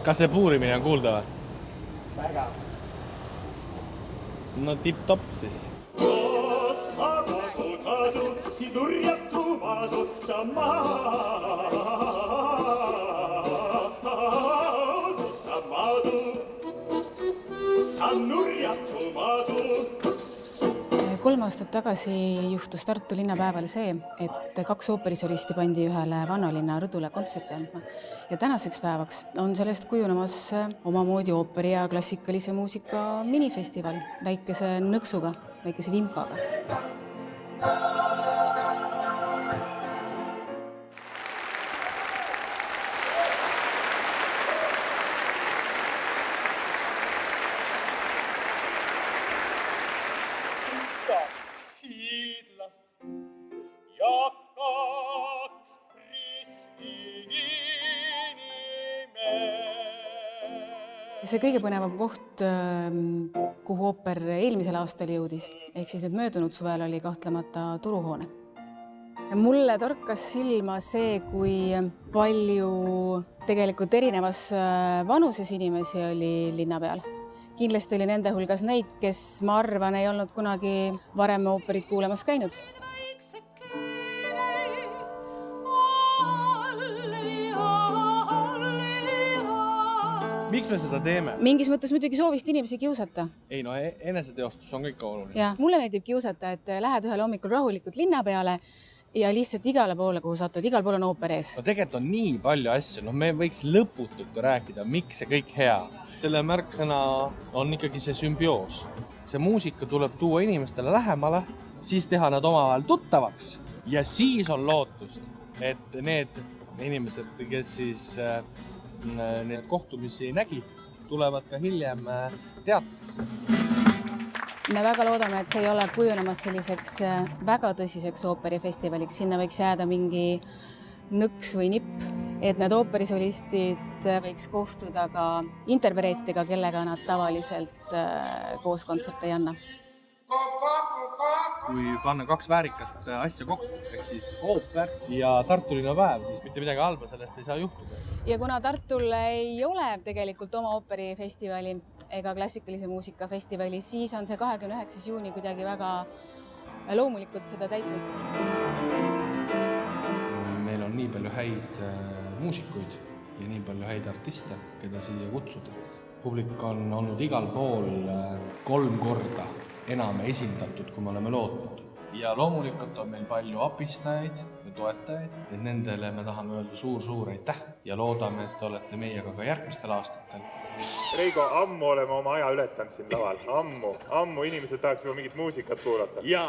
Kas see puurimine on kuulda või? Väga. No tipp-topp siis. Kolm aastat tagasi juhtus Tartu linnapäeval see, et 2 ooperisolisti pandi ühele vanalinna rõdule kontserti andma. Ja tänaseks päevaks on sellest kujunemas omamoodi ooperi ja klassikalise muusika minifestival väikese nõksuga, väikese vimkaga. See kõige põnevam koht, kuhu ooper eelmisel aastal jõudis, ehk siis nüüd möödunud suvel oli kahtlemata Turuhoone. Mulle torkas silma see, kui palju tegelikult erinevas vanuses inimesi oli linna peal. Kindlasti oli nende hulgas neid, kes, ma arvan, ei olnud kunagi varem ooperit kuulamas käinud. Miks me seda teeme? Mingis mõttes muidugi soovist inimesi kiusata. Ei, no eneseteostus on kõik oluline. Ja mulle meeldib kiusata, et lähed ühel hommikul rahulikult linna peale ja lihtsalt igale poole, kuhu satud, igal pool on ooper ees. No tegelikult on nii palju asju, me võiks lõputult rääkida, miks see kõik hea. Selle märksõna on ikkagi see sümbioos. See muusika tuleb tuua inimestele lähemale, siis teha nad omavahel tuttavaks ja siis on lootust, et need inimesed, kes siis need kohtumisi nägid, tulevad ka hiljem teatrisse. Me väga loodame, et see ei ole kujunemas selliseks väga tõsiseks ooperifestivaliks. Sinna võiks jääda mingi nõks või nipp, et need ooperisolistid võiks kohtuda ka interpreetidega, kellega nad tavaliselt koos kontserte ei anna. Kui panna 2 väärikat asja kokku, ehk siis ooper ja Tartu linnapäev, siis mitte midagi halba sellest ei saa juhtuda. Ja kuna Tartul ei ole tegelikult oma ooperifestivali ega klassikalise muusika festivali, siis on see 29. juuni kuidagi väga loomulikult seda täitmas. Meil on nii palju häid muusikuid ja nii palju häid artiste, keda siia kutsuda. Publik on olnud igal pool 3 korda enam esindatud, kui me oleme lootnud. Ja loomulikult on meil palju abistajaid ja toetajaid, et nendele me tahame öelda suur aitäh ja loodame, et te olete meiega ka järgmistel aastatel. Reigo, ammu oleme oma aja ületanud siin laval. Ammu inimesed tahaks juba mingit muusikat kuulata. Ja.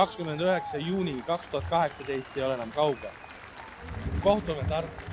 ...29. juuni 2018 ei ole enam kaugel. Kohtume Tartu.